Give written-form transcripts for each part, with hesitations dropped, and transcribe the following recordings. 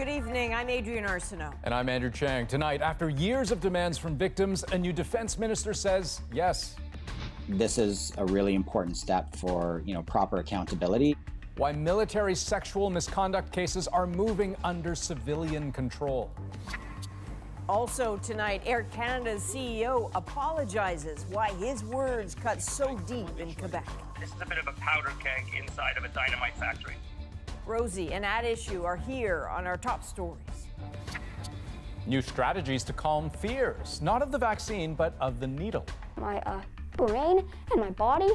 Good evening. I'm Adrienne Arsenault. And I'm Andrew Chang. Tonight, after years of demands from victims, a new defense minister says yes. This is a really important step for, proper accountability. Why military sexual misconduct cases are moving under civilian control. Also tonight, Air Canada's CEO apologizes why his words cut so deep in Quebec. This is a bit of a powder keg inside of a dynamite factory. Rosie and At Issue are here on our top stories. New strategies to calm fears, not of the vaccine, but of the needle. My brain and my body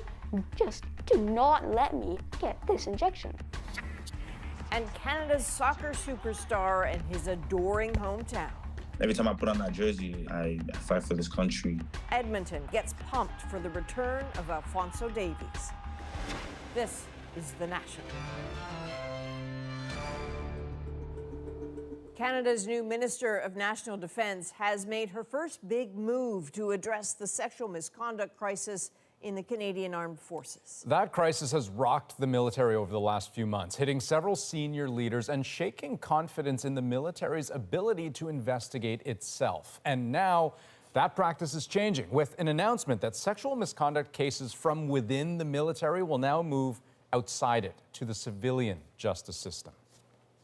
just do not let me get this injection. And Canada's soccer superstar and his adoring hometown. Every time I put on that jersey, I fight for this country. Edmonton gets pumped for the return of Alphonso Davies. This is The National. Canada's new Minister of National Defence has made her first big move to address the sexual misconduct crisis in the Canadian Armed Forces. That crisis has rocked the military over the last few months, hitting several senior leaders and shaking confidence in the military's ability to investigate itself. And now that practice is changing with an announcement that sexual misconduct cases from within the military will now move outside it to the civilian justice system.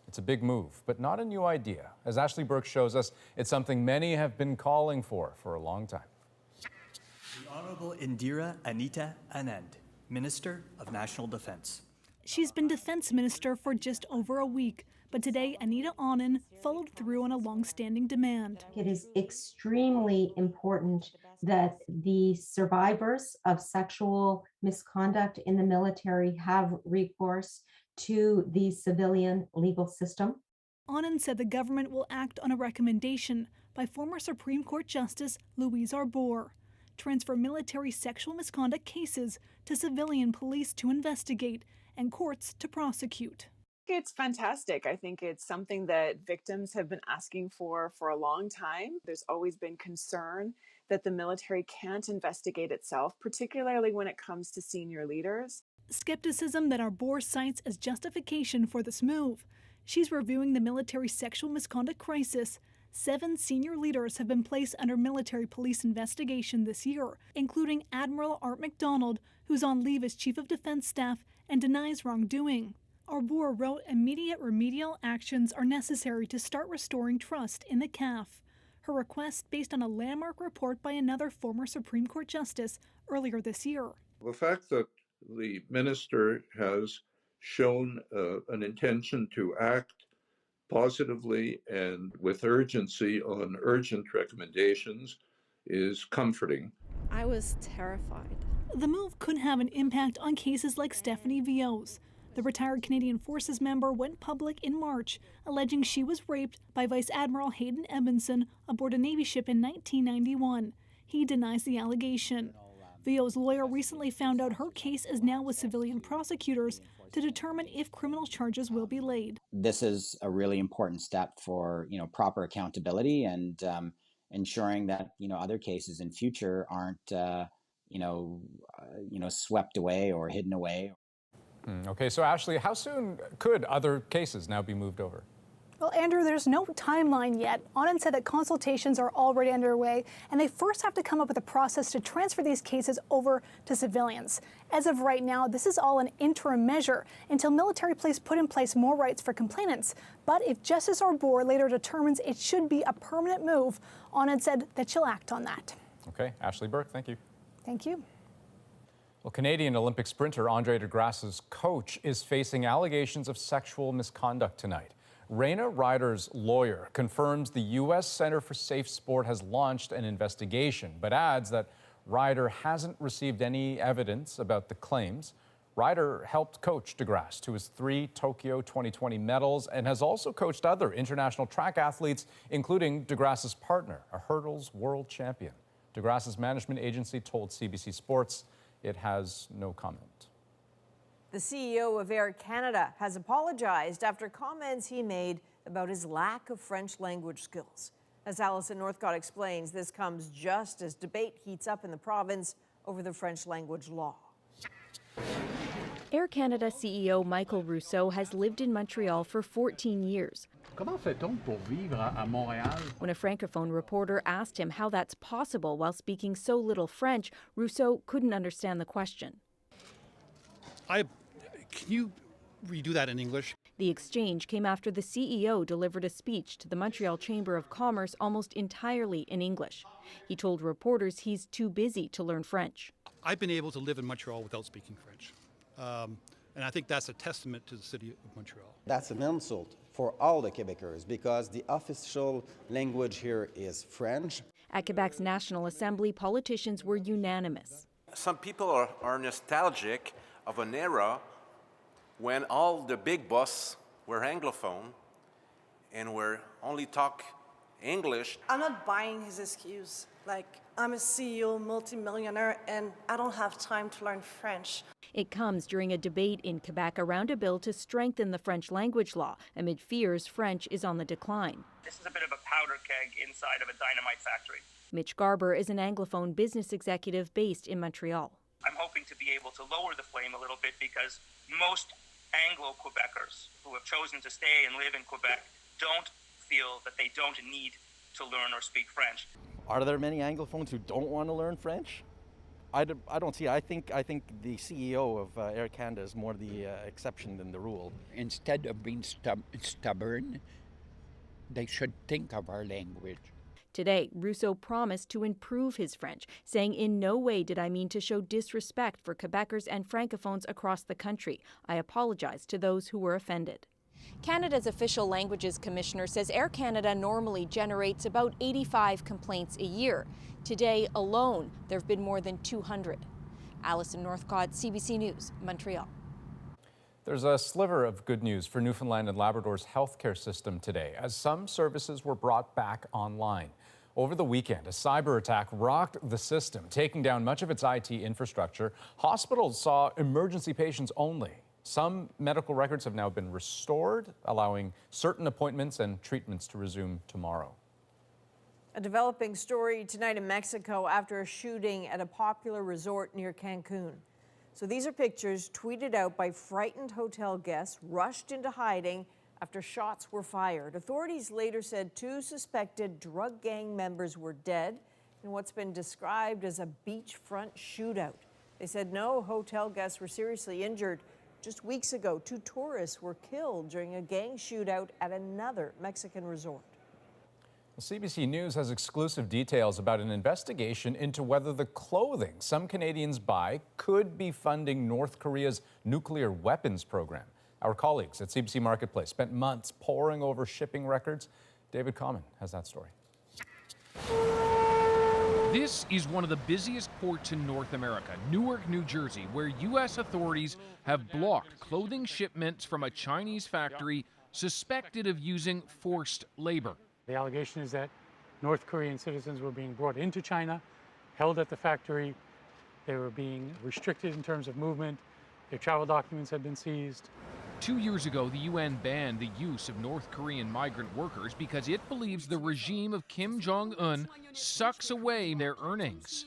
It's a big move, but not a new idea. As Ashley Burke shows us, it's something many have been calling for a long time. The Honorable Indira Anita Anand, Minister of National Defense. She's been Defense Minister for just over a week, but today Anita Anand followed through on a long-standing demand. It is extremely important that the survivors of sexual misconduct in the military have recourse to the civilian legal system. Anand said the government will act on a recommendation by former Supreme Court Justice Louise Arbour. Transfer military sexual misconduct cases to civilian police to investigate and courts to prosecute. It's fantastic. I think it's something that victims have been asking for a long time. There's always been concern that the military can't investigate itself, particularly when it comes to senior leaders. Skepticism that Arbour cites as justification for this move. She's reviewing the military sexual misconduct crisis. 7 senior leaders have been placed under military police investigation this year, including Admiral Art MacDonald, who's on leave as Chief of Defense Staff and denies wrongdoing. Arbour wrote immediate remedial actions are necessary to start restoring trust in the CAF. Her request based on a landmark report by another former Supreme Court Justice earlier this year. The fact that the minister has shown an intention to act positively and with urgency on urgent recommendations is comforting. I was terrified. The move could have an impact on cases like Stephanie Vio's. The retired Canadian Forces member went public in March, alleging she was raped by Vice Admiral Hayden Edmondson aboard a Navy ship in 1991. He denies the allegation. Vio's lawyer recently found out her case is now with civilian prosecutors to determine if criminal charges will be laid. This is a really important step for, proper accountability and ensuring that, other cases in future aren't, swept away or hidden away. Okay, so Ashley, how soon could other cases now be moved over? Well, Andrew, there's no timeline yet. Anand said that consultations are already underway, and they first have to come up with a process to transfer these cases over to civilians. As of right now, this is all an interim measure until military police put in place more rights for complainants. But if Justice Arbour later determines it should be a permanent move, Anand said that she'll act on that. Okay, Ashley Burke, thank you. Thank you. Well, Canadian Olympic sprinter Andre de Grasse's coach is facing allegations of sexual misconduct tonight. Rayna Ryder's lawyer confirms the U.S. Center for Safe Sport has launched an investigation, but adds that Ryder hasn't received any evidence about the claims. Ryder helped coach de Grasse to his 3 Tokyo 2020 medals and has also coached other international track athletes, including de Grasse's partner, a hurdles world champion. De Grasse's management agency told CBC Sports it has no comment. The CEO of Air Canada has apologized after comments he made about his lack of French language skills. As Alison Northcott explains, this comes just as debate heats up in the province over the French language law. Air Canada CEO Michael Rousseau has lived in Montreal for 14 years. Comment fait-on pour vivre à Montréal? When a francophone reporter asked him how that's possible while speaking so little French, Rousseau couldn't understand the question. Can you redo that in English? The exchange came after the CEO delivered a speech to the Montreal Chamber of Commerce almost entirely in English. He told reporters he's too busy to learn French. I've been able to live in Montreal without speaking French. And I think that's a testament to the city of Montreal. That's an insult for all the Quebecers because the official language here is French. At Quebec's National Assembly, politicians were unanimous. Some people are nostalgic of an era when all the big boss were Anglophone and were only talk English. I'm not buying his excuse. Like, I'm a CEO, multimillionaire, and I don't have time to learn French. It comes during a debate in Quebec around a bill to strengthen the French language law, amid fears French is on the decline. This is a bit of a powder keg inside of a dynamite factory. Mitch Garber is an Anglophone business executive based in Montreal. I'm hoping to be able to lower the flame a little bit because most Anglo-Quebecers who have chosen to stay and live in Quebec don't feel that they don't need to learn or speak French. Are there many Anglophones who don't want to learn French? I don't see. I think the CEO of Air Canada is more the exception than the rule. Instead of being stubborn, they should think of our language. Today, Rousseau promised to improve his French, saying, "In no way did I mean to show disrespect for Quebecers and Francophones across the country. I apologize to those who were offended." Canada's Official Languages Commissioner says Air Canada normally generates about 85 complaints a year. Today alone, there have been more than 200. Alison Northcott, CBC News, Montreal. There's a sliver of good news for Newfoundland and Labrador's healthcare system today, as some services were brought back online. Over the weekend, a cyber attack rocked the system, taking down much of its IT infrastructure. Hospitals saw emergency patients only. Some medical records have now been restored, allowing certain appointments and treatments to resume tomorrow. A developing story tonight in Mexico after a shooting at a popular resort near Cancun. So these are pictures tweeted out by frightened hotel guests rushed into hiding after shots were fired. Authorities later said 2 suspected drug gang members were dead in what's been described as a beachfront shootout. They said no hotel guests were seriously injured. Just weeks ago, 2 tourists were killed during a gang shootout at another Mexican resort. CBC News has exclusive details about an investigation into whether the clothing some Canadians buy could be funding North Korea's nuclear weapons program. Our colleagues at CBC Marketplace spent months poring over shipping records. David Common has that story. This is one of the busiest ports in North America, Newark, New Jersey, where U.S. authorities have blocked clothing shipments from a Chinese factory suspected of using forced labor. The allegation is that North Korean citizens were being brought into China, held at the factory. They were being restricted in terms of movement. Their travel documents had been seized. 2 years ago, the UN banned the use of North Korean migrant workers because it believes the regime of Kim Jong-un sucks away their earnings.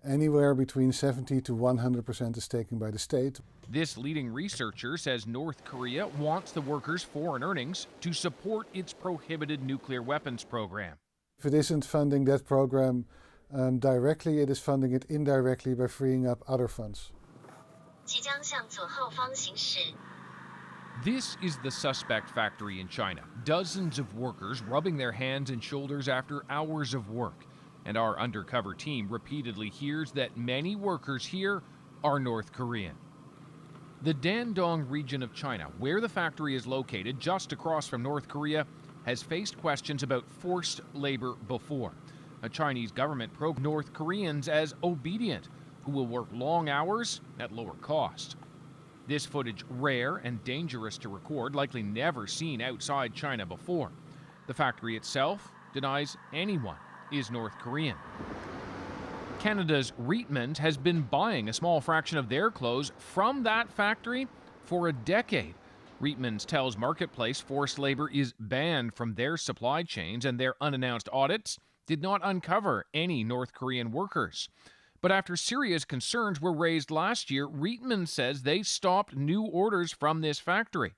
Anywhere between 70 to 100% is taken by the state. This leading researcher says North Korea wants the workers' foreign earnings to support its prohibited nuclear weapons program. If it isn't funding that program directly, it is funding it indirectly by freeing up other funds. This is the suspect factory in China. Dozens of workers rubbing their hands and shoulders after hours of work. And our undercover team repeatedly hears that many workers here are North Korean. The Dandong region of China, where the factory is located just across from North Korea, has faced questions about forced labor before. A Chinese government probed North Koreans as obedient, who will work long hours at lower cost. This footage rare and dangerous to record, likely never seen outside China before. The factory itself denies anyone is North Korean. Canada's Reitmans has been buying a small fraction of their clothes from that factory for a decade. Reitmans tells Marketplace forced labor is banned from their supply chains, and their unannounced audits did not uncover any North Korean workers. But after serious concerns were raised last year, Reitmans says they stopped new orders from this factory.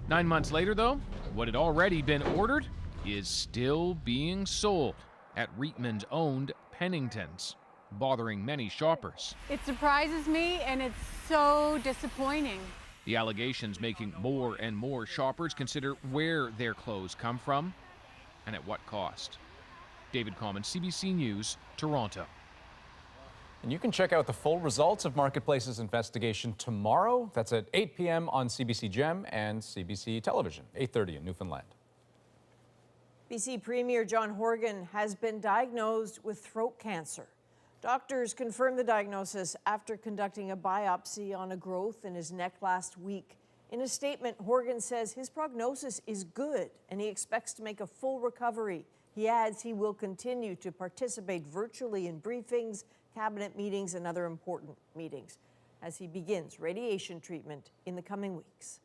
9 months later, though, what had already been ordered is still being sold at Reitman-owned Penningtons, bothering many shoppers. It surprises me, and it's so disappointing. The allegations making more and more shoppers consider where their clothes come from and at what cost. David Common, CBC News, Toronto. And you can check out the full results of Marketplace's investigation tomorrow. That's at 8 p.m. on CBC Gem and CBC Television, 8:30 in Newfoundland. BC Premier John Horgan has been diagnosed with throat cancer. Doctors confirmed the diagnosis after conducting a biopsy on a growth in his neck last week. In a statement, Horgan says his prognosis is good and he expects to make a full recovery. He adds he will continue to participate virtually in briefings, cabinet meetings, and other important meetings as he begins radiation treatment in the coming weeks.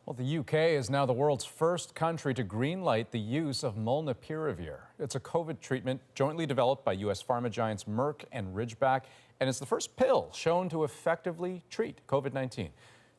Well, the UK is now the world's first country to greenlight the use of molnupiravir. It's a COVID treatment jointly developed by U.S. pharma giants Merck and Ridgeback, and it's the first pill shown to effectively treat COVID-19.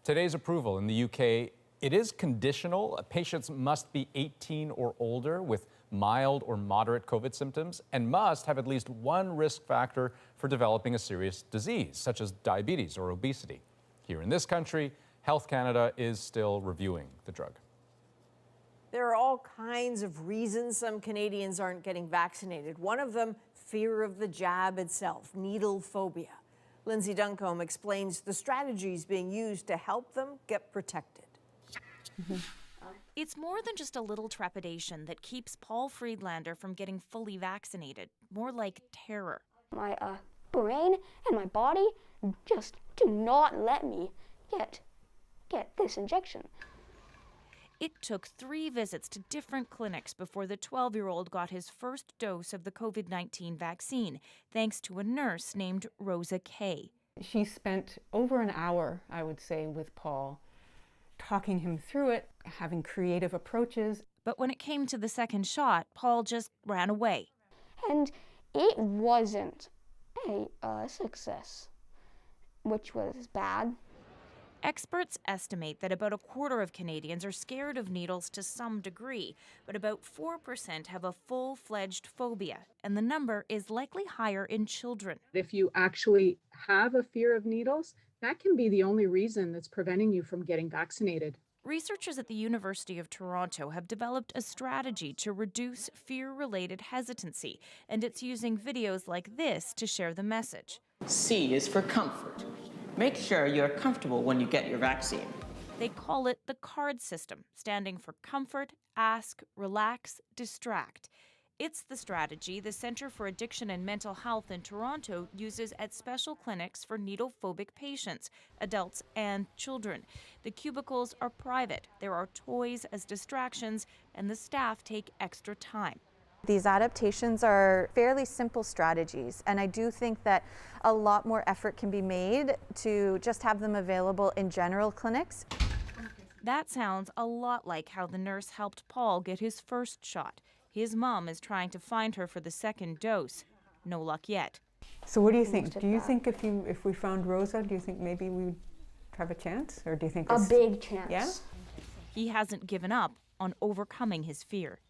Today's approval in the UK, it is conditional. Patients must be 18 or older with mild or moderate COVID symptoms and must have at least one risk factor for developing a serious disease, such as diabetes or obesity. Here in this country, Health Canada is still reviewing the drug. There are all kinds of reasons some Canadians aren't getting vaccinated. One of them, fear of the jab itself, needle phobia. Lindsay Duncombe explains the strategies being used to help them get protected. It's more than just a little trepidation that keeps Paul Friedlander from getting fully vaccinated, more like terror. My brain and my body just do not let me get this injection. It took 3 visits to different clinics before the 12-year-old got his first dose of the COVID-19 vaccine, thanks to a nurse named Rosa Kay. She spent over an hour, I would say, with Paul, talking him through it, having creative approaches. But when it came to the second shot, Paul just ran away. And it wasn't a success, which was bad. Experts estimate that about a quarter of Canadians are scared of needles to some degree, but about 4% have a full-fledged phobia, and the number is likely higher in children. If you actually have a fear of needles, that can be the only reason that's preventing you from getting vaccinated. Researchers at the University of Toronto have developed a strategy to reduce fear-related hesitancy, and it's using videos like this to share the message. C is for comfort. Make sure you're comfortable when you get your vaccine. They call it the CARD system, standing for Comfort, Ask, Relax, Distract. It's the strategy the Centre for Addiction and Mental Health in Toronto uses at special clinics for needle-phobic patients, adults and children. The cubicles are private. There are toys as distractions, and the staff take extra time. These adaptations are fairly simple strategies, and I do think that a lot more effort can be made to just have them available in general clinics. That sounds a lot like how the nurse helped Paul get his first shot. His mom is trying to find her for the second dose. No luck yet. So what do you think? Do you think if we found Rosa, do you think maybe we'd have a chance? Or do you think a big chance? Yeah? He hasn't given up on overcoming his fear.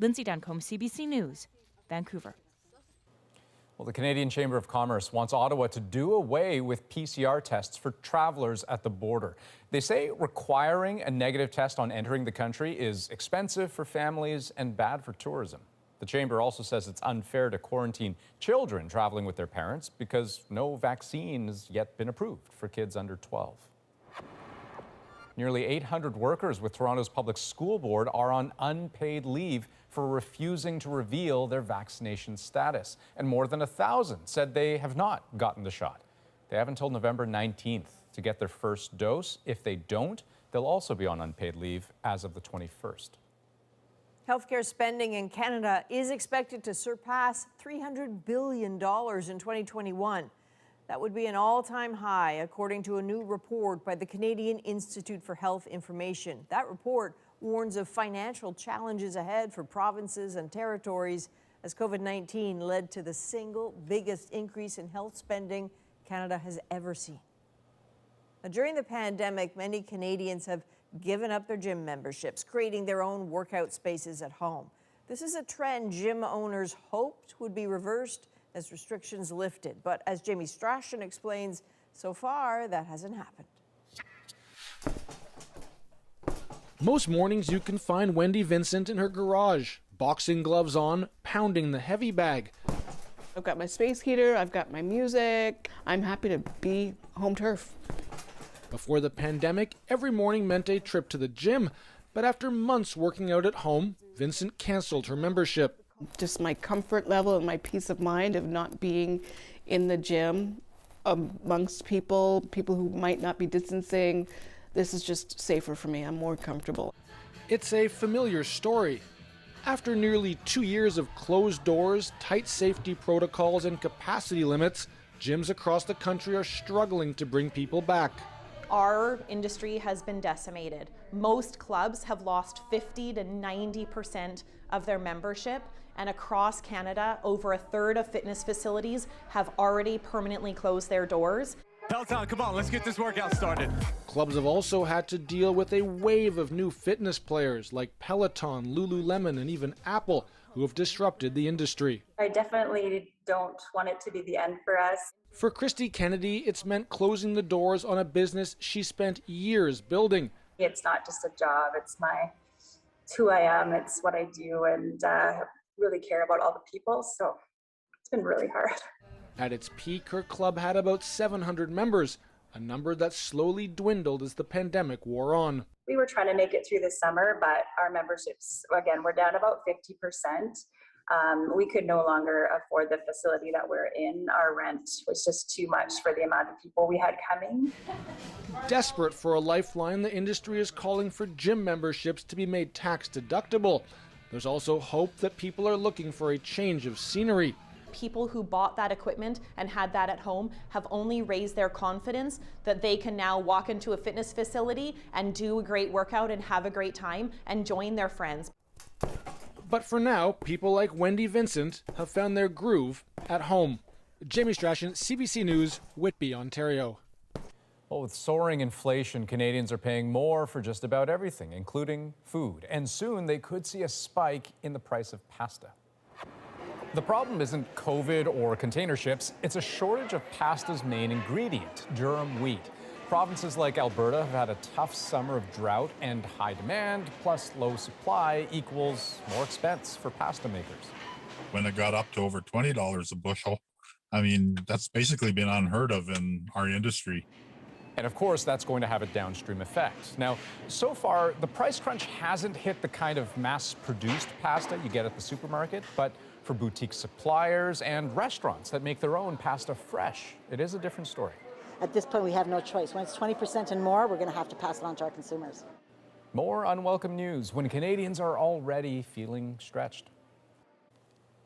Lindsay Duncombe, CBC News, Vancouver. Well, the Canadian Chamber of Commerce wants Ottawa to do away with PCR tests for travelers at the border. They say requiring a negative test on entering the country is expensive for families and bad for tourism. The Chamber also says it's unfair to quarantine children traveling with their parents because no vaccine has yet been approved for kids under 12. Nearly 800 workers with Toronto's Public School Board are on unpaid leave for refusing to reveal their vaccination status. And more than 1,000 said they have not gotten the shot. They have until November 19th to get their first dose. If they don't, they'll also be on unpaid leave as of the 21st. Healthcare spending in Canada is expected to surpass $300 billion in 2021. That would be an all-time high, according to a new report by the Canadian Institute for Health Information. That report warns of financial challenges ahead for provinces and territories as COVID-19 led to the single biggest increase in health spending Canada has ever seen. Now, during the pandemic, many Canadians have given up their gym memberships, creating their own workout spaces at home. This is a trend gym owners hoped would be reversed as restrictions lifted. But as Jamie Strachan explains, so far that hasn't happened. Most mornings you can find Wendy Vincent in her garage, boxing gloves on, pounding the heavy bag. I've got my space heater, I've got my music. I'm happy to be home turf. Before the pandemic, every morning meant a trip to the gym. But after months working out at home, Vincent canceled her membership. Just my comfort level and my peace of mind of not being in the gym amongst people who might not be distancing. This is just safer for me. I'm more comfortable. It's a familiar story. After nearly 2 years of closed doors, tight safety protocols, and capacity limits, gyms across the country are struggling to bring people back. Our industry has been decimated. Most clubs have lost 50 to 90% of their membership, and across Canada, over a third of fitness facilities have already permanently closed their doors. Peloton, come on, let's get this workout started. Clubs have also had to deal with a wave of new fitness players like Peloton, Lululemon, and even Apple, who have disrupted the industry. I definitely don't want it to be the end for us. For Christy Kennedy, it's meant closing the doors on a business she spent years building. It's not just a job, it's who I am, it's what I do, and really care about all the people, so it's been really hard. At its peak, her club had about 700 members, a number that slowly dwindled as the pandemic wore on. We were trying to make it through the summer, but our memberships, again, we're down about 50%. We could no longer afford the facility that we're in. Our rent was just too much for the amount of people we had coming. Desperate for a lifeline, the industry is calling for gym memberships to be made tax deductible. There's also hope that people are looking for a change of scenery. People who bought that equipment and had that at home have only raised their confidence that they can now walk into a fitness facility and do a great workout and have a great time and join their friends. But for now, people like Wendy Vincent have found their groove at home. Jamie Strachan, CBC News, Whitby, Ontario. Well, with soaring inflation, Canadians are paying more for just about everything, including food. And soon they could see a spike in the price of pasta. The problem isn't COVID or container ships, it's a shortage of pasta's main ingredient, durum wheat. Provinces like Alberta have had a tough summer of drought and high demand, plus low supply equals more expense for pasta makers. When it got up to over $20 a bushel, I mean, that's basically been unheard of in our industry. And of course, that's going to have a downstream effect. Now, so far, the price crunch hasn't hit the kind of mass-produced pasta you get at the supermarket, but for boutique suppliers and restaurants that make their own pasta fresh, it is a different story. At this point, we have no choice. When it's 20% and more, we're going to have to pass it on to our consumers. More unwelcome news when Canadians are already feeling stretched.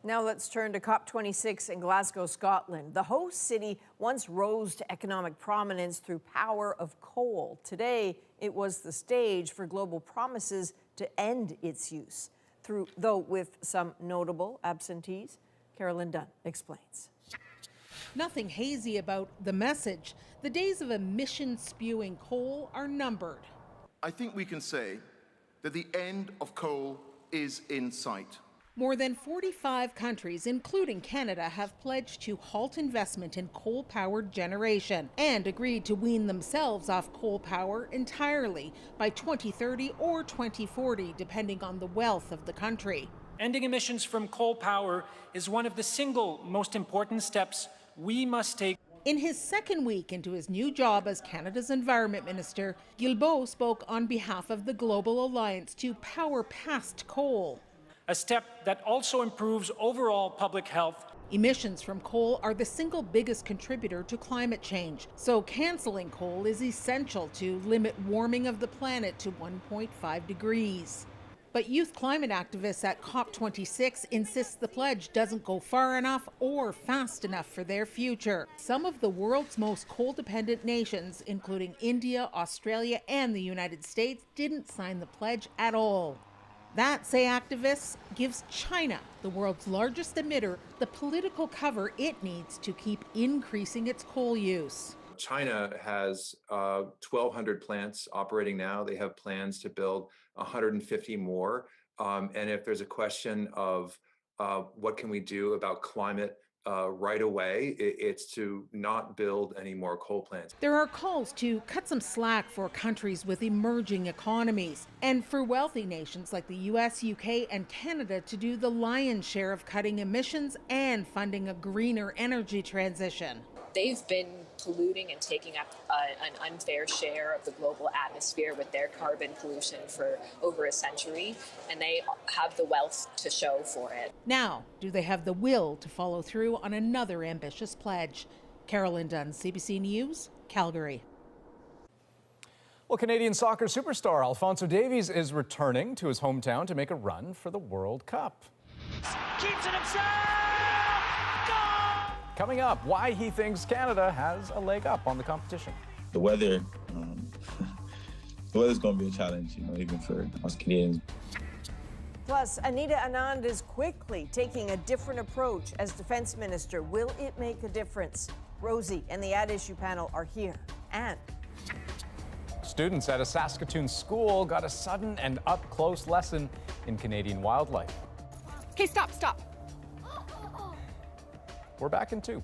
Now let's turn to COP26 in Glasgow, Scotland. The host city once rose to economic prominence through power of coal. Today, it was the stage for global promises to end its use, though with some notable absentees. Carolyn Dunn explains. Nothing hazy about the message. The days of emission-spewing coal are numbered. I think we can say that the end of coal is in sight. More than 45 countries, including Canada, have pledged to halt investment in coal-powered generation and agreed to wean themselves off coal power entirely by 2030 or 2040, depending on the wealth of the country. Ending emissions from coal power is one of the single most important steps we must take. In his second week into his new job as Canada's Environment Minister, Guilbeault spoke on behalf of the Global Alliance to power past coal. A step that also improves overall public health. Emissions from coal are the single biggest contributor to climate change, so canceling coal is essential to limit warming of the planet to 1.5 degrees. But youth climate activists at COP26 insist the pledge doesn't go far enough or fast enough for their future. Some of the world's most coal-dependent nations, including India, Australia, and the United States, didn't sign the pledge at all. That, say activists, gives China, the world's largest emitter, the political cover it needs to keep increasing its coal use. China has 1,200 plants operating now. They have plans to build 150 more. And if there's a question of what can we do about climate right away, it's to not build any more coal plants. There are calls to cut some slack for countries with emerging economies and for wealthy nations like the US, UK, and Canada to do the lion's share of cutting emissions and funding a greener energy transition. They've been polluting and taking up an unfair share of the global atmosphere with their carbon pollution for over a century, and they have the wealth to show for it. Now, do they have the will to follow through on another ambitious pledge? Carolyn Dunn, CBC News, Calgary. Well, Canadian soccer superstar Alphonso Davies is returning to his hometown to make a run for the World Cup. Keeps it himself! Coming up, why he thinks Canada has a leg up on the competition. The weather, the weather's going to be a challenge, even for us Canadians. Plus, Anita Anand is quickly taking a different approach as Defence Minister. Will it make a difference? Rosie and the Ad Issue panel are here. And students at a Saskatoon school got a sudden and up-close lesson in Canadian wildlife. Okay, stop. We're back in 2.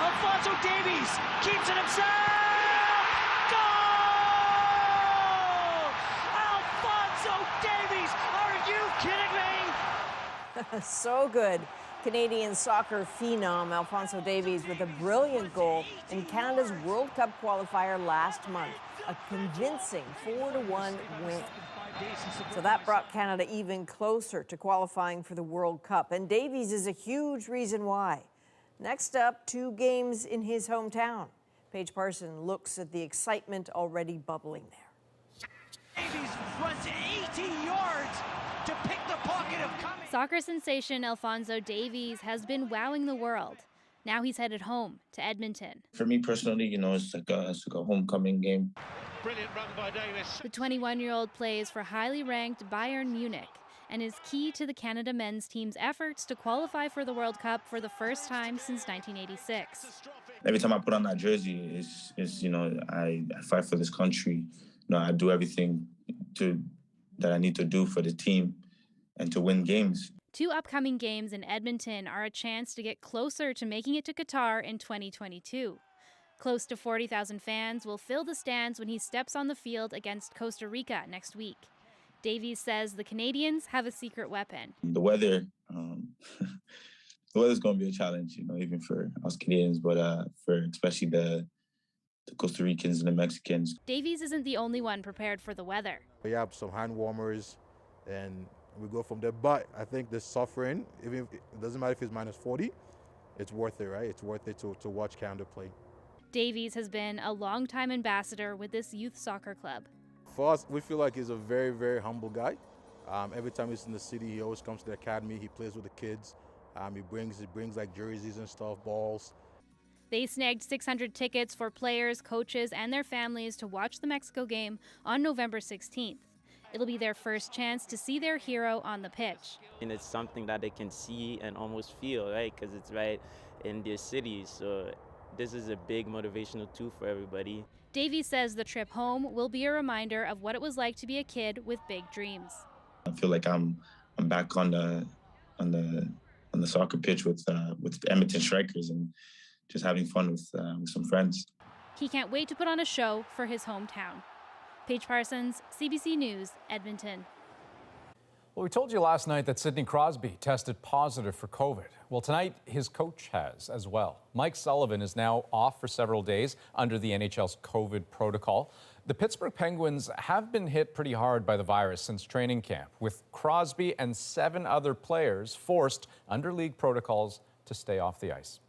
Alphonso Davies keeps it himself! Goal! Alphonso Davies, are you kidding me? So good. Canadian soccer phenom Alphonso Davies with a brilliant goal in Canada's World Cup qualifier last month. A convincing 4-1 win. So that brought Canada even closer to qualifying for the World Cup. And Davies is a huge reason why. Next up, 2 games in his hometown. Paige Parson looks at the excitement already bubbling there. Davies runs 80 yards to pick the pocket of coming. Soccer sensation Alphonso Davies has been wowing the world. Now he's headed home to Edmonton. For me personally, it's like a homecoming game. Brilliant run by Davies. The 21-year-old plays for highly ranked Bayern Munich and is key to the Canada men's team's efforts to qualify for the World Cup for the first time since 1986. Every time I put on that jersey, I fight for this country. I do everything that I need to do for the team and to win games. 2 upcoming games in Edmonton are a chance to get closer to making it to Qatar in 2022. Close to 40,000 fans will fill the stands when he steps on the field against Costa Rica next week. Davies says the Canadians have a secret weapon. The weather, the weather's going to be a challenge, even for us Canadians, but for especially the Costa Ricans and the Mexicans. Davies isn't the only one prepared for the weather. We have some hand warmers, and we go from there. But I think the suffering, even it doesn't matter if it's minus 40, it's worth it, right? It's worth it to watch Canada play. Davies has been a longtime ambassador with this youth soccer club. For us, we feel like he's a very, very humble guy. Every time he's in the city, he always comes to the academy. He plays with the kids. He brings like jerseys and stuff, balls. They snagged 600 tickets for players, coaches, and their families to watch the Mexico game on November 16th. It'll be their first chance to see their hero on the pitch. And it's something that they can see and almost feel, right? Because it's right in their cities. So this is a big motivational tool for everybody. Davies says the trip home will be a reminder of what it was like to be a kid with big dreams. I feel like I'm back on the soccer pitch with the Edmonton Strikers and just having fun with some friends. He can't wait to put on a show for his hometown. Paige Parsons, CBC News, Edmonton. Well, we told you last night that Sidney Crosby tested positive for COVID. Well, tonight his coach has as well. Mike Sullivan is now off for several days under the NHL's COVID protocol. The Pittsburgh Penguins have been hit pretty hard by the virus since training camp, with Crosby and 7 other players forced under league protocols to stay off the ice.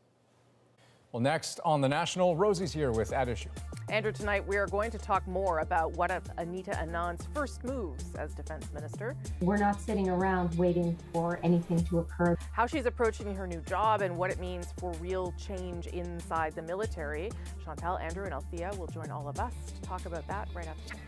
Well, next on The National, Rosie's here with At Issue. Andrew, tonight we are going to talk more about one of Anita Anand's first moves as Defence Minister. We're not sitting around waiting for anything to occur. How she's approaching her new job and what it means for real change inside the military. Chantal, Andrew, and Althea will join all of us to talk about that right after this.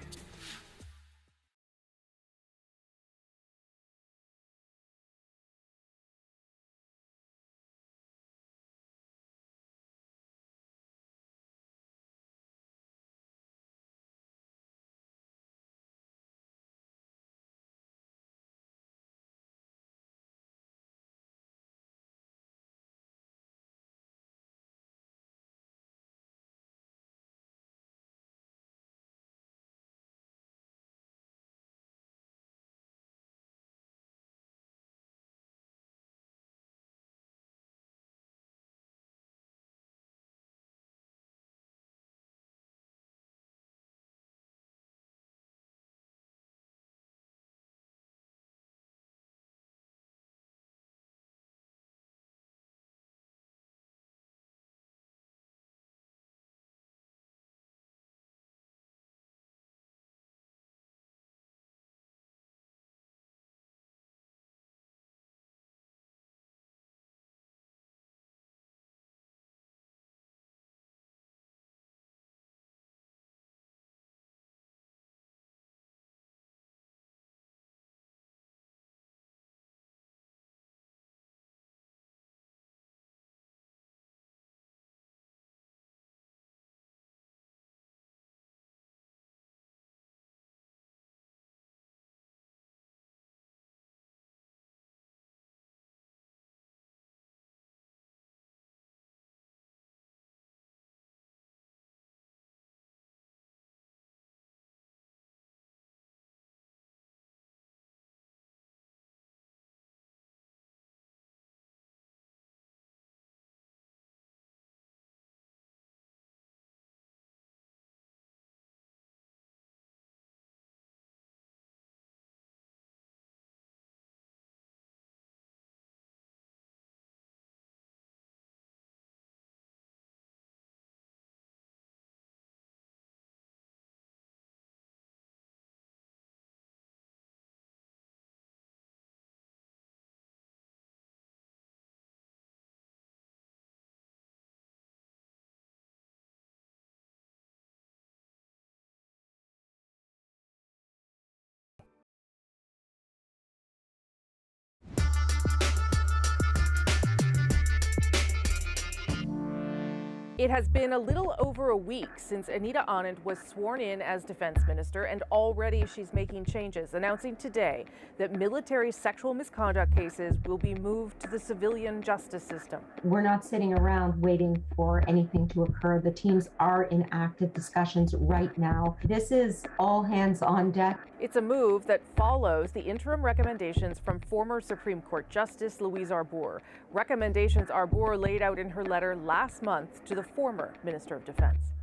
It has been a little over a week since Anita Anand was sworn in as Defence Minister, and already she's making changes, announcing today that military sexual misconduct cases will be moved to the civilian justice system. We're not sitting around waiting for anything to occur. The teams are in active discussions right now. This is all hands on deck. It's a move that follows the interim recommendations from former Supreme Court Justice Louise Arbour. Recommendations Arbour laid out in her letter last month to the former Minister of Defence.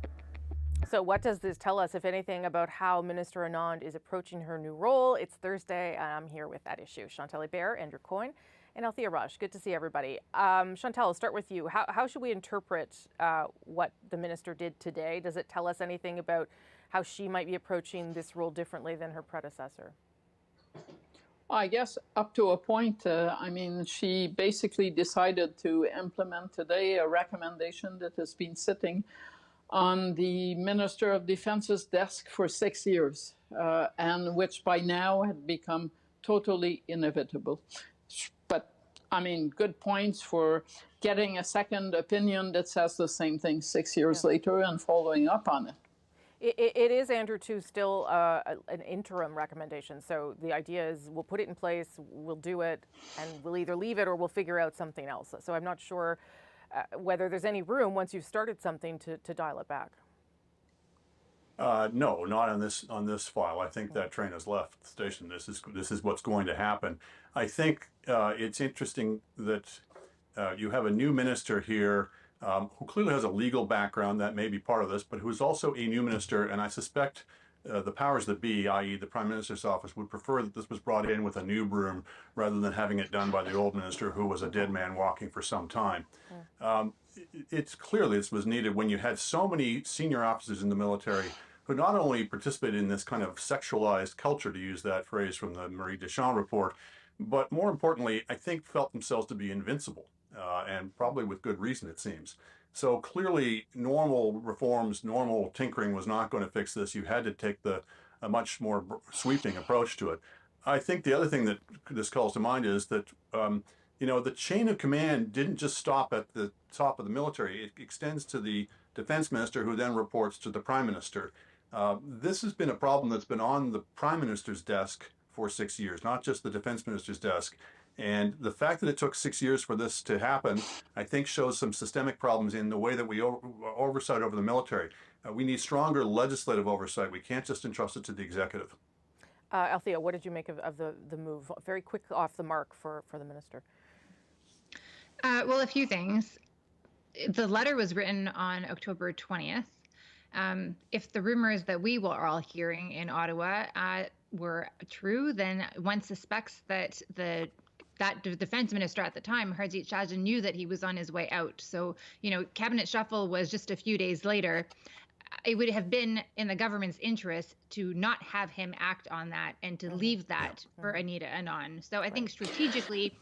So what does this tell us, if anything, about how Minister Anand is approaching her new role? It's Thursday, and I'm here with that issue. Chantal Hébert, Andrew Coyne, and Althea Rush. Good to see everybody. Chantal, I'll start with you. How should we interpret what the minister did today? Does it tell us anything about how she might be approaching this role differently than her predecessor? I guess up to a point. I mean, she basically decided to implement today a recommendation that has been sitting on the Minister of Defence's desk for 6 years, and which by now had become totally inevitable. But I mean, good points for getting a second opinion that says the same thing 6 years later and following up on it. It is, Andrew, too, still an interim recommendation. So the idea is we'll put it in place, we'll do it, and we'll either leave it or we'll figure out something else. So I'm not sure whether there's any room once you've started something to dial it back. No, not on this file. I think that train has left the station. This is what's going to happen. I think it's interesting that you have a new minister here who clearly has a legal background that may be part of this, but who's also a new minister, and I suspect the powers that be, i.e. the Prime Minister's office, would prefer that this was brought in with a new broom rather than having it done by the old minister who was a dead man walking for some time. It's clearly this was needed when you had so many senior officers in the military who not only participated in this kind of sexualized culture, to use that phrase from the Marie Deschamps report, but more importantly, I think felt themselves to be invincible. And probably with good reason, it seems. So clearly, normal reforms, normal tinkering was not going to fix this. You had to take a much more sweeping approach to it. I think the other thing that this calls to mind is that, the chain of command didn't just stop at the top of the military. It extends to the Defense Minister, who then reports to the Prime Minister. This has been a problem that's been on the Prime Minister's desk for 6 years, not just the Defense Minister's desk. And the fact that it took 6 years for this to happen, I think, shows some systemic problems in the way that we oversight over the military. We need stronger legislative oversight. We can't just entrust it to the executive. Althea, what did you make of the move? Very quick off the mark for the minister. Well, a few things. The letter was written on October 20th. If the rumors that we were all hearing in Ottawa were true, then one suspects that the defense minister at the time, Harjit Sajjan, knew that he was on his way out. So, cabinet shuffle was just a few days later. It would have been in the government's interest to not have him act on that and to leave that for Anita Anand. So I think strategically,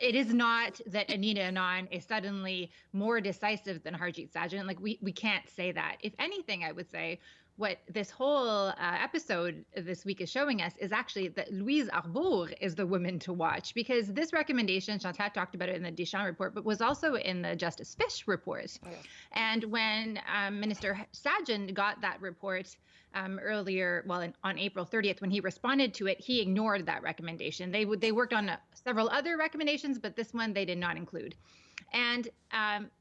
it is not that Anita Anand is suddenly more decisive than Harjit Sajjan. Like, we can't say that. If anything, I would say what this whole episode this week is showing us is actually that Louise Arbour is the woman to watch, because this recommendation, Chantal talked about it in the Deschamps report, but was also in the Justice Fish report. Oh, yeah. And when Minister Sajjan got that report earlier, on April 30th, when he responded to it, he ignored that recommendation. They worked on several other recommendations, but this one they did not include. And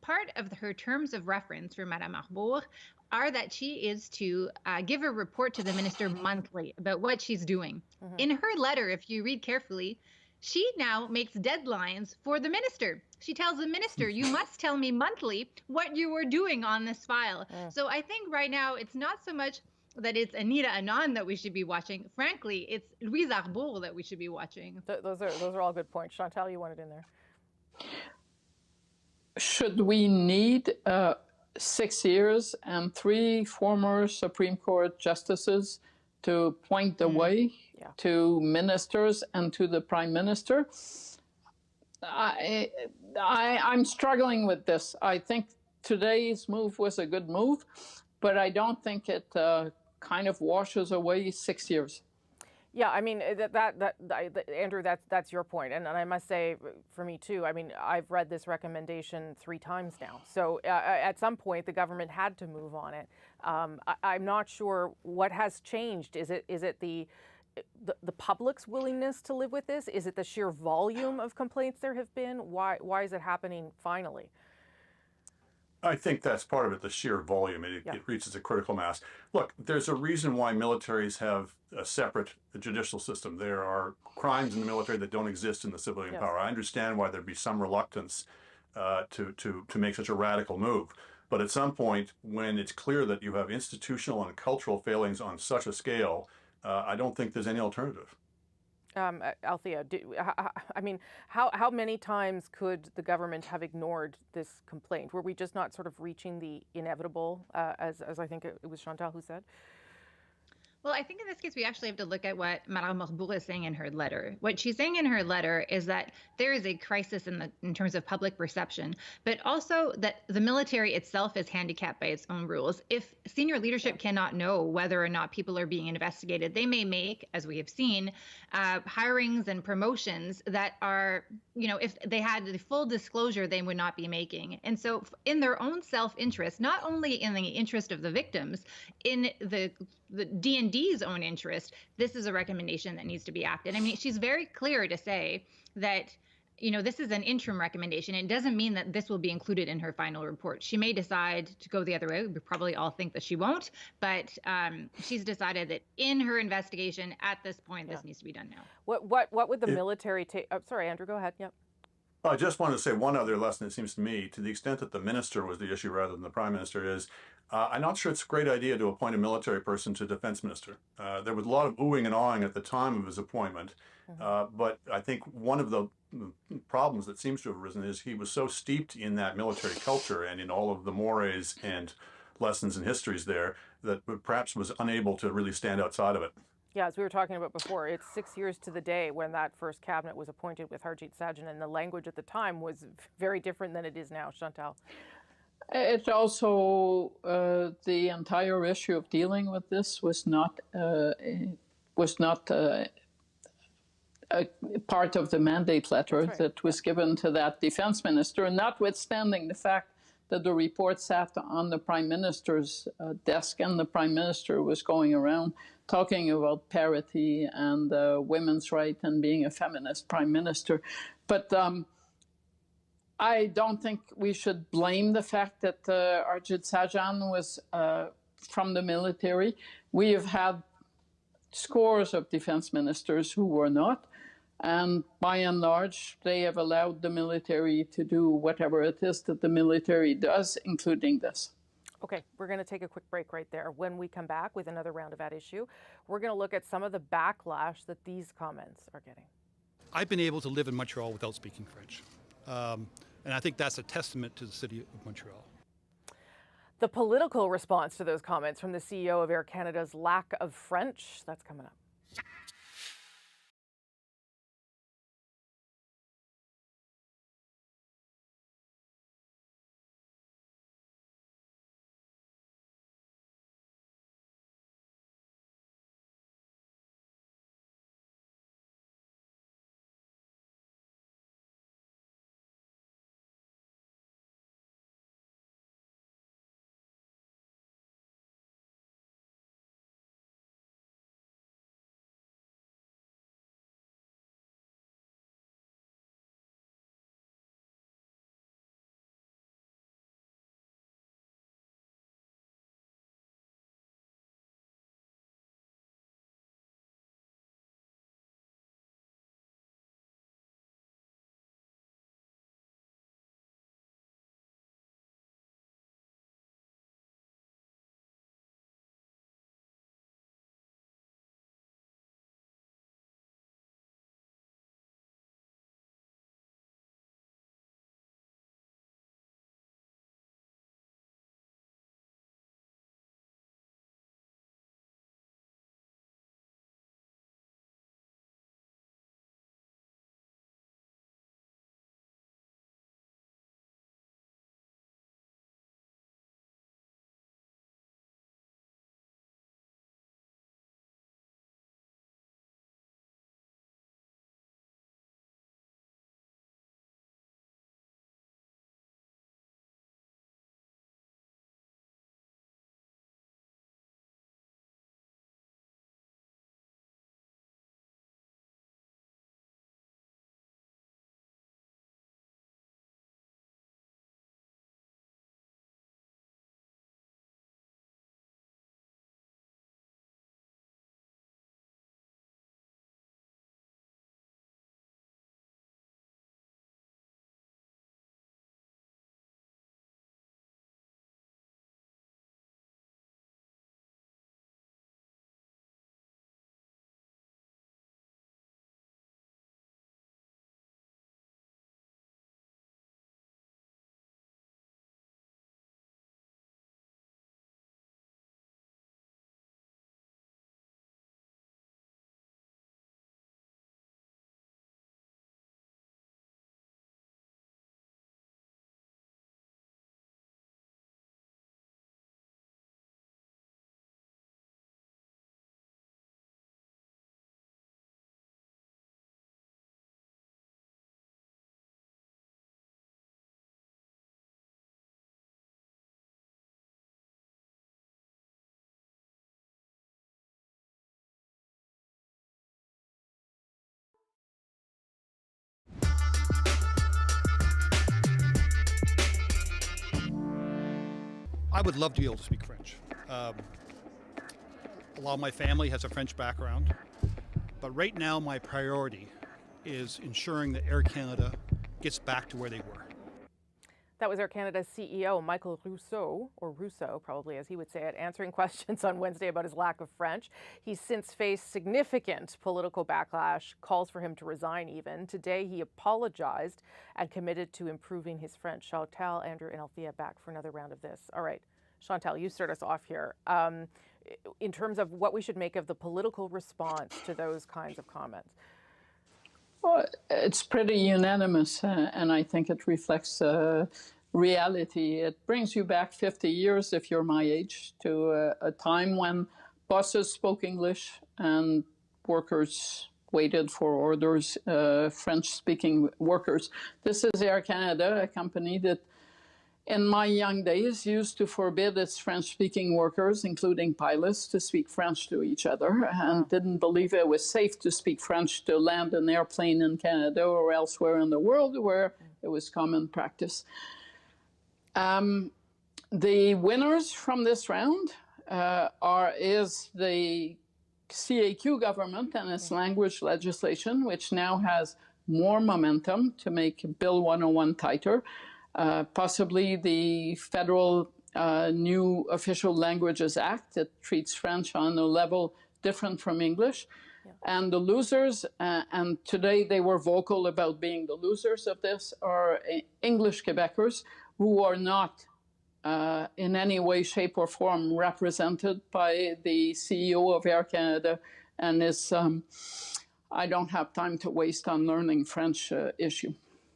part of her terms of reference for Madame Arbour are that she is to give a report to the minister monthly about what she's doing. Mm-hmm. In her letter, if you read carefully, she now makes deadlines for the minister. She tells the minister, you must tell me monthly what you are doing on this file. So I think right now it's not so much that it's Anita Anand that we should be watching. Frankly, it's Louise Arbour that we should be watching. Those are all good points. Chantal, you wanted in there. Should we need 6 years and 3 former Supreme Court justices to point the way to ministers and to the Prime Minister? I'm struggling with this. I think today's move was a good move, but I don't think it kind of washes away 6 years. Yeah, I mean, Andrew, that's your point. And I must say, for me too, I mean, I've read this recommendation 3 times now. So at some point, the government had to move on it. I'm not sure what has changed. Is it the public's willingness to live with this? Is it the sheer volume of complaints there have been? Why is it happening finally? I think that's part of it, the sheer volume. It reaches a critical mass. Look, there's a reason why militaries have a separate judicial system. There are crimes in the military that don't exist in the civilian power. I understand why there'd be some reluctance to make such a radical move. But at some point, when it's clear that you have institutional and cultural failings on such a scale, I don't think there's any alternative. Althea, I mean, how many times could the government have ignored this complaint? Were we just not sort of reaching the inevitable, as I think it was Chantal who said? Well, I think in this case, we actually have to look at what Madame Morbourg is saying in her letter. What she's saying in her letter is that there is a crisis in terms of public perception, but also that the military itself is handicapped by its own rules. If senior leadership cannot know whether or not people are being investigated, they may make, as we have seen, hirings and promotions that are, if they had the full disclosure, they would not be making. And so in their own self-interest, not only in the interest of the victims, in the D&D's own interest, this is a recommendation that needs to be acted. I mean, she's very clear to say that, this is an interim recommendation. It doesn't mean that this will be included in her final report. She may decide to go the other way. We probably all think that she won't, but she's decided that in her investigation at this point, this needs to be done now. What would the military take? Oh, sorry, Andrew, go ahead. Yep. I just wanted to say one other lesson, it seems to me, to the extent that the minister was the issue rather than the prime minister, is I'm not sure it's a great idea to appoint a military person to defense minister. There was a lot of oohing and awing at the time of his appointment, but I think one of the problems that seems to have arisen is he was so steeped in that military culture and in all of the mores and lessons and histories there that perhaps was unable to really stand outside of it. Yeah, as we were talking about before, it's 6 years to the day when that first cabinet was appointed with Harjit Sajjan, and the language at the time was very different than it is now. Chantal? It also, the entire issue of dealing with this was not a part of the mandate letter that was given to that defense minister, and notwithstanding the fact that the report sat on the prime minister's desk and the prime minister was going around talking about parity and women's rights and being a feminist prime minister. But I don't think we should blame the fact that Harjit Sajjan was from the military. We have had scores of defense ministers who were not. And by and large, they have allowed the military to do whatever it is that the military does, including this. Okay, we're going to take a quick break right there. When we come back with another round of At Issue, we're going to look at some of the backlash that these comments are getting. I've been able to live in Montreal without speaking French. And I think that's a testament to the city of Montreal. The political response to those comments from the CEO of Air Canada's lack of French, that's coming up. I would love to be able to speak French. A lot of my family has a French background, but right now my priority is ensuring that Air Canada gets back to where they were. That was Air Canada's CEO, Michael Rousseau, or Rousseau probably as he would say it, answering questions on Wednesday about his lack of French. He's since faced significant political backlash, calls for him to resign even. Today he apologized and committed to improving his French. Chantal, Andrew, and Althea back for another round of this. All right, Chantal, you start us off here. In terms of what we should make of the political response to those kinds of comments. Well, it's pretty unanimous, and I think it reflects reality. It brings you back 50 years, if you're my age, to a time when bosses spoke English and workers waited for orders, French-speaking workers. This is Air Canada, a company that in my young days used to forbid its French-speaking workers, including pilots, to speak French to each other and didn't believe it was safe to speak French to land an airplane in Canada or elsewhere in the world where it was common practice. The winners from this round is the CAQ government and its language legislation, which now has more momentum to make Bill 101 tighter. Possibly the federal new Official Languages Act that treats French on a level different from English. Yeah. And the losers, and today they were vocal about being the losers of this, are English Quebecers who are not in any way, shape or form represented by the CEO of Air Canada and this I don't have time to waste on learning French issue.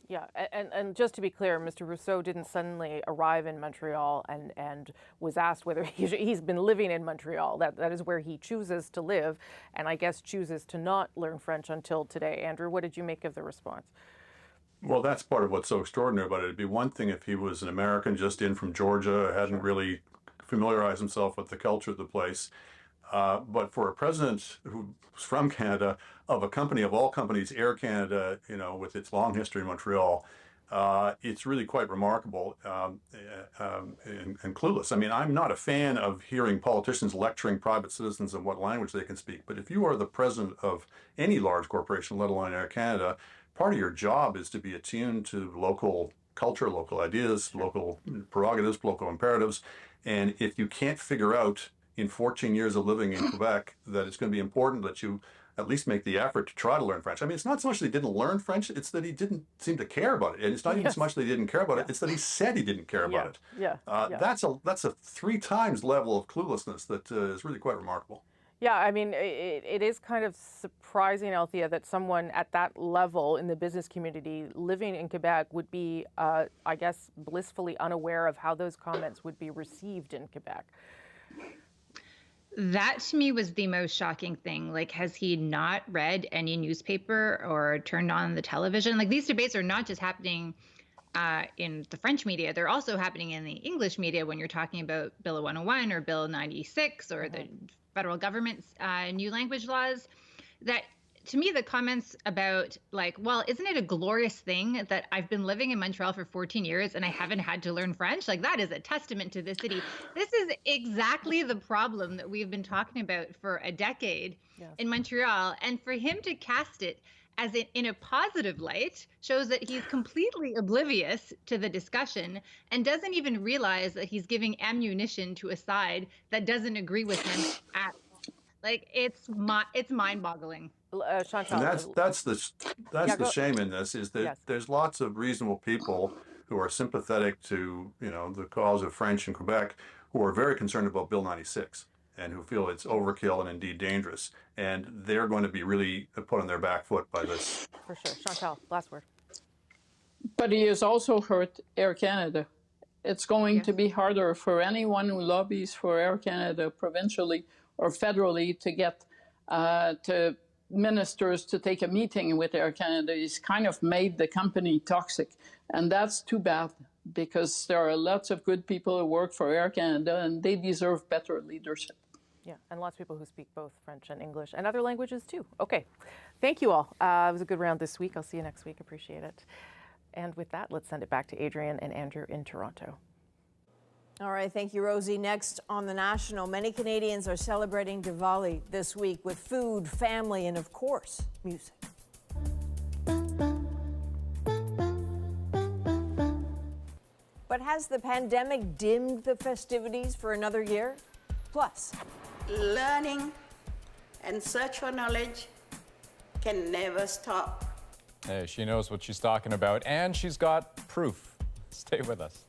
Yeah, and just to be clear, Mr. Rousseau didn't suddenly arrive in Montreal and was asked whether he's been living in Montreal. That is where he chooses to live, and I guess chooses to not learn French until today. Andrew, what did you make of the response? Well, that's part of what's so extraordinary about it. It'd be one thing if he was an American just in from Georgia, hadn't really familiarized himself with the culture of the place. But for a president who's from Canada, of a company of all companies, Air Canada, you know, with its long history in Montreal, it's really quite remarkable and clueless. I mean, I'm not a fan of hearing politicians lecturing private citizens on what language they can speak. But if you are the president of any large corporation, let alone Air Canada, part of your job is to be attuned to local culture, local ideas, local prerogatives, local imperatives. And if you can't figure out in 14 years of living in Quebec that it's going to be important that you at least make the effort to try to learn French. I mean, it's not so much that he didn't learn French, it's that he didn't seem to care about it. And it's not even so much that he didn't care about it, it's that he said he didn't care about it. That's a 3 times level of cluelessness that is really quite remarkable. Yeah, I mean, it is kind of surprising, Althea, that someone at that level in the business community living in Quebec would be, I guess, blissfully unaware of how those comments would be received in Quebec. That to me was the most shocking thing. Like, has he not read any newspaper or turned on the television? Like, these debates are not just happening in the French media, they're also happening in the English media when you're talking about Bill 101 or Bill 96 or the federal government's new language laws. That, to me, the comments about, like, well, isn't it a glorious thing that I've been living in Montreal for 14 years and I haven't had to learn French? Like, that is a testament to the city. This is exactly the problem that we've been talking about for a decade in Montreal. And for him to cast it as in a positive light shows that he's completely oblivious to the discussion and doesn't even realize that he's giving ammunition to a side that doesn't agree with him at. Like, it's mind-boggling. Chantal. And that's the shame in this, is that there's lots of reasonable people who are sympathetic to, you know, the cause of French in Quebec, who are very concerned about Bill 96 and who feel it's overkill and indeed dangerous. And they're going to be really put on their back foot by this. For sure. Chantal, last word. But he has also hurt Air Canada. It's going to be harder for anyone who lobbies for Air Canada provincially or federally to get to ministers to take a meeting with Air Canada. He's kind of made the company toxic. And that's too bad, because there are lots of good people who work for Air Canada and they deserve better leadership. Yeah, and lots of people who speak both French and English and other languages too. Okay, thank you all. It was a good round this week. I'll see you next week. Appreciate it. And with that, let's send it back to Adrienne and Andrew in Toronto. All right, thank you, Rosie. Next on The National, many Canadians are celebrating Diwali this week with food, family, and of course, music. But has the pandemic dimmed the festivities for another year? Plus, learning and search for knowledge can never stop. Hey, she knows what she's talking about, and she's got proof. Stay with us.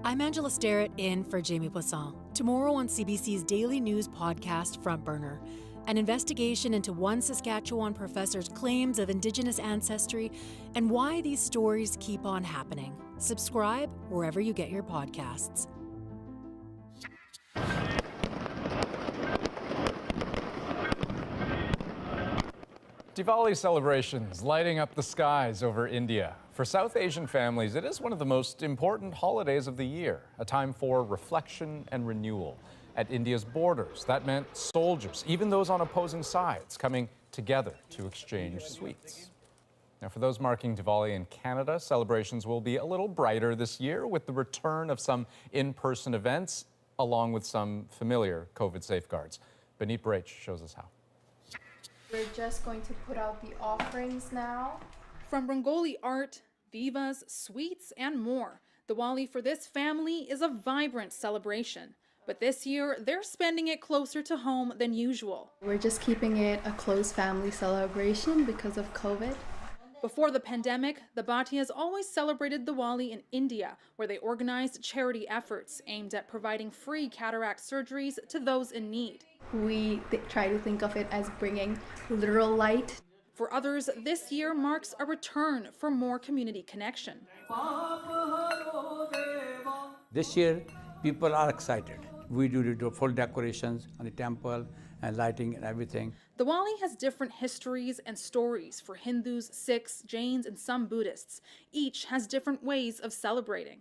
I'm Angela Starrett in for Jamie Poisson. Tomorrow on CBC's daily news podcast, Front Burner, an investigation into one Saskatchewan professor's claims of Indigenous ancestry and why these stories keep on happening. Subscribe wherever you get your podcasts. Diwali celebrations lighting up the skies over India. For South Asian families, it is one of the most important holidays of the year, a time for reflection and renewal. At India's borders, that meant soldiers, even those on opposing sides, coming together to exchange sweets. Now, for those marking Diwali in Canada, celebrations will be a little brighter this year with the return of some in-person events, along with some familiar COVID safeguards. Benit Brach shows us how. We're just going to put out the offerings now From Rangoli art, divas, sweets, and more, Diwali for this family is a vibrant celebration. But this year, they're spending it closer to home than usual. We're just keeping it a close family celebration because of COVID. Before the pandemic, the Bhatias always celebrated Diwali in India, where they organized charity efforts aimed at providing free cataract surgeries to those in need. We try to think of it as bringing literal light. For others, this year marks a return for more community connection. This year, people are excited. We do the full decorations on the temple and lighting and everything. Diwali has different histories and stories for Hindus, Sikhs, Jains, and some Buddhists. Each has different ways of celebrating.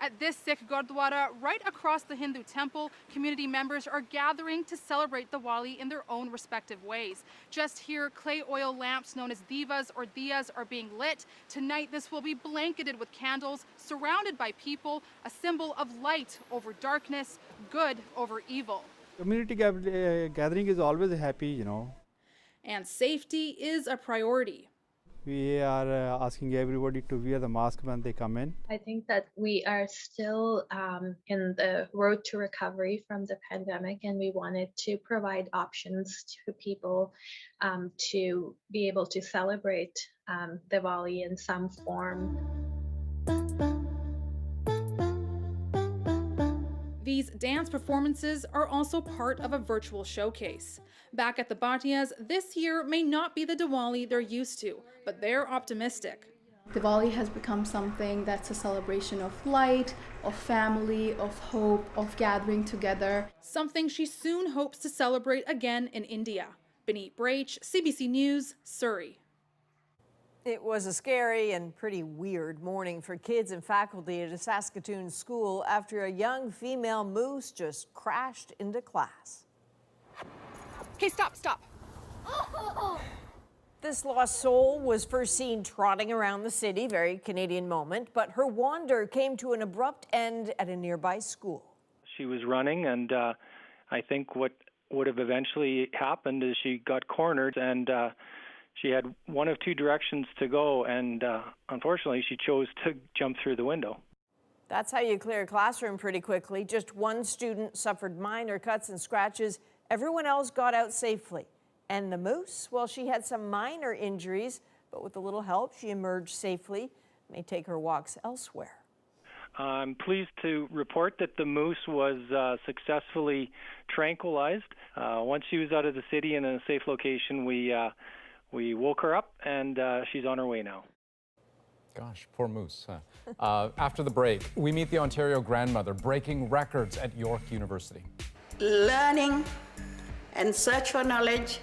At this Sikh Gurdwara, right across the Hindu temple, community members are gathering to celebrate Diwali in their own respective ways. Just here, clay oil lamps known as divas or diyas are being lit. Tonight, this will be blanketed with candles, surrounded by people, a symbol of light over darkness, good over evil. Community gathering is always happy, you know. And safety is a priority. We are asking everybody to wear the mask when they come in. I think that we are still in the road to recovery from the pandemic, and we wanted to provide options to people to be able to celebrate Diwali in some form. These dance performances are also part of a virtual showcase. Back at the Bhatias, this year may not be the Diwali they're used to, but they're optimistic. Diwali has become something that's a celebration of light, of family, of hope, of gathering together. Something she soon hopes to celebrate again in India. Beneat Brach, CBC News, Surrey. It was a scary and pretty weird morning for kids and faculty at a Saskatoon school after a young female moose just crashed into class. Okay, stop. This lost soul was first seen trotting around the city, very Canadian moment, but her wander came to an abrupt end at a nearby school. She was running, and I think what would have eventually happened is she got cornered, and she had one of two directions to go, and unfortunately she chose to jump through the window. That's how you clear a classroom pretty quickly. Just one student suffered minor cuts and scratches. Everyone else got out safely. And the moose, well, she had some minor injuries, but with a little help, she emerged safely, may take her walks elsewhere. I'm pleased to report that the moose was successfully tranquilized. Once she was out of the city and in a safe location, we woke her up, and she's on her way now. Gosh, poor moose. Huh? After the break, we meet the Ontario grandmother breaking records at York University. Learning and search for knowledge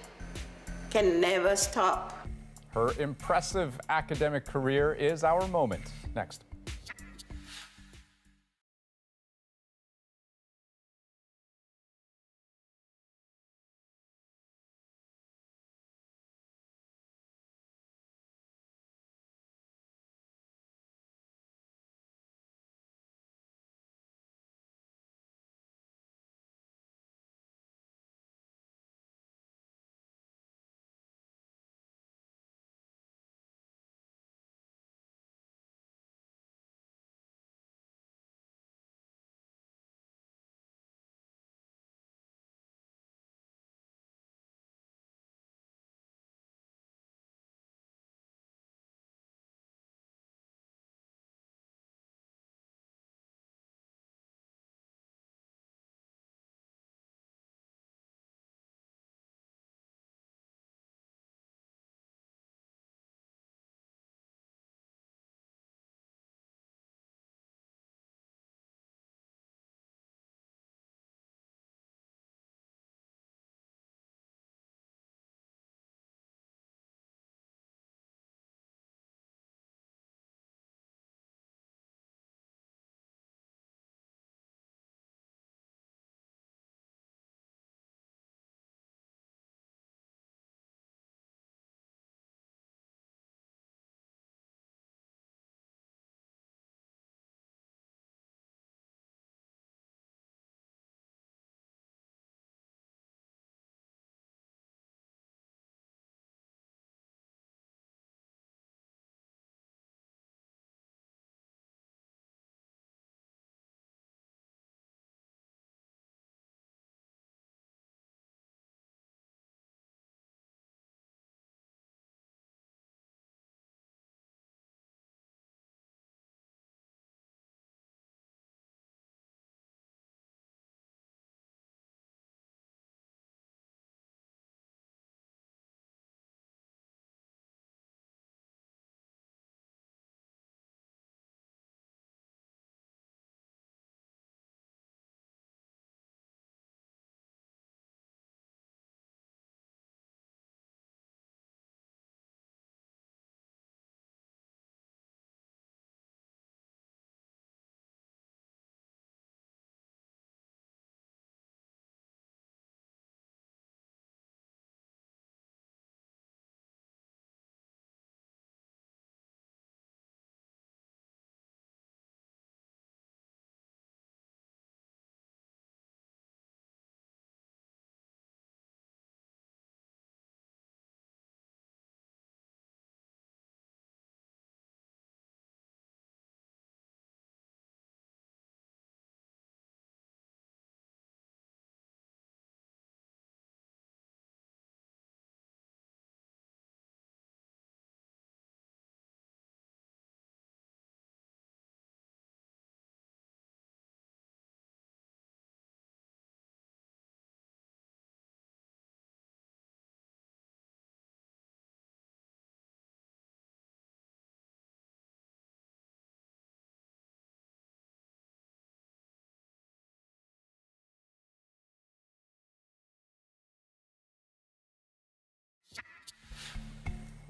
can never stop. Her impressive academic career is our moment. Next.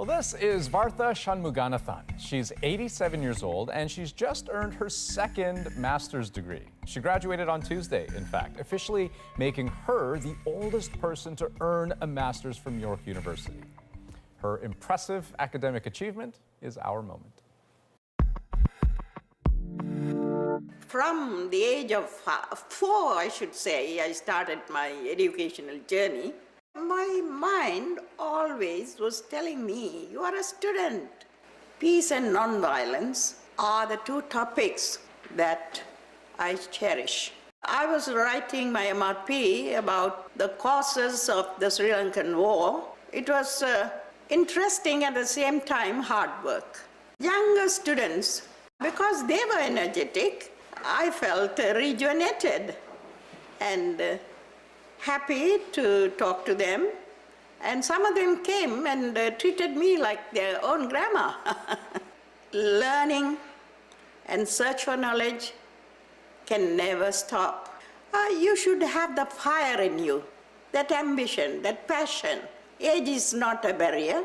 Well, this is Vartha Shanmuganathan. She's 87 years old, and she's just earned her second master's degree. She graduated on Tuesday, in fact, officially making her the oldest person to earn a master's from York University. Her impressive academic achievement is our moment. From the age of 4, I should say, I started my educational journey. My mind always was telling me, you are a student. Peace and nonviolence are the two topics that I cherish. I was writing my MRP about the causes of the Sri Lankan war. It was interesting, at the same time hard work. Younger students, because they were energetic, I felt rejuvenated and happy to talk to them. And some of them came and treated me like their own grandma. Learning and search for knowledge can never stop. You should have the fire in you, that ambition, that passion. Age is not a barrier.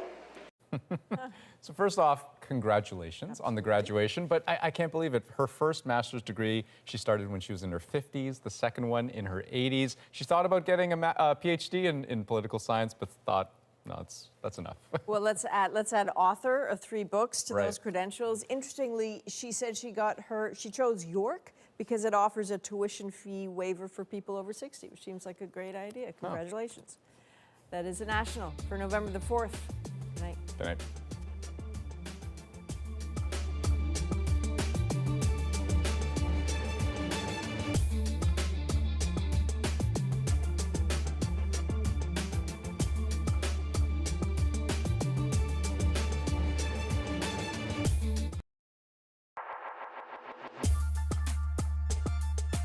So first off, congratulations on the graduation, but I can't believe it. Her first master's degree, she started when she was in her 50s, the second one in her 80s. She thought about getting a PhD in political science, but thought, no, that's enough. Well, let's add author of 3 books to those credentials. Interestingly, she said she chose York because it offers a tuition fee waiver for people over 60, which seems like a great idea. Congratulations. That is a national for November the 4th. Good night. Good night.